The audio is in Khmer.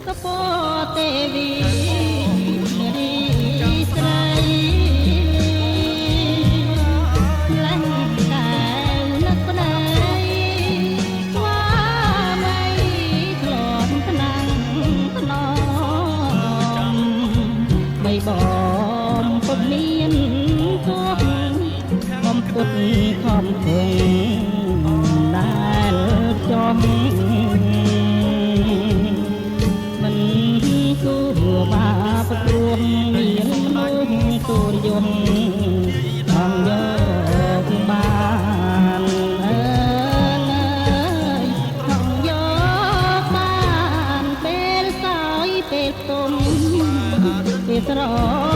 កពទេវីរីស្រីឡាំកែវនឹកប្តីស្វាមីធ្លាប់ថ្នាំងថ្នមបីបងពុំមានទោះបំពុតខំភឹងដែលចំមិនគូបាប្រព្រោះមានមនុស្សទូរយន្តផងយកបានអើយផងយកបានពេលសោយពេលទុំពេលស្រ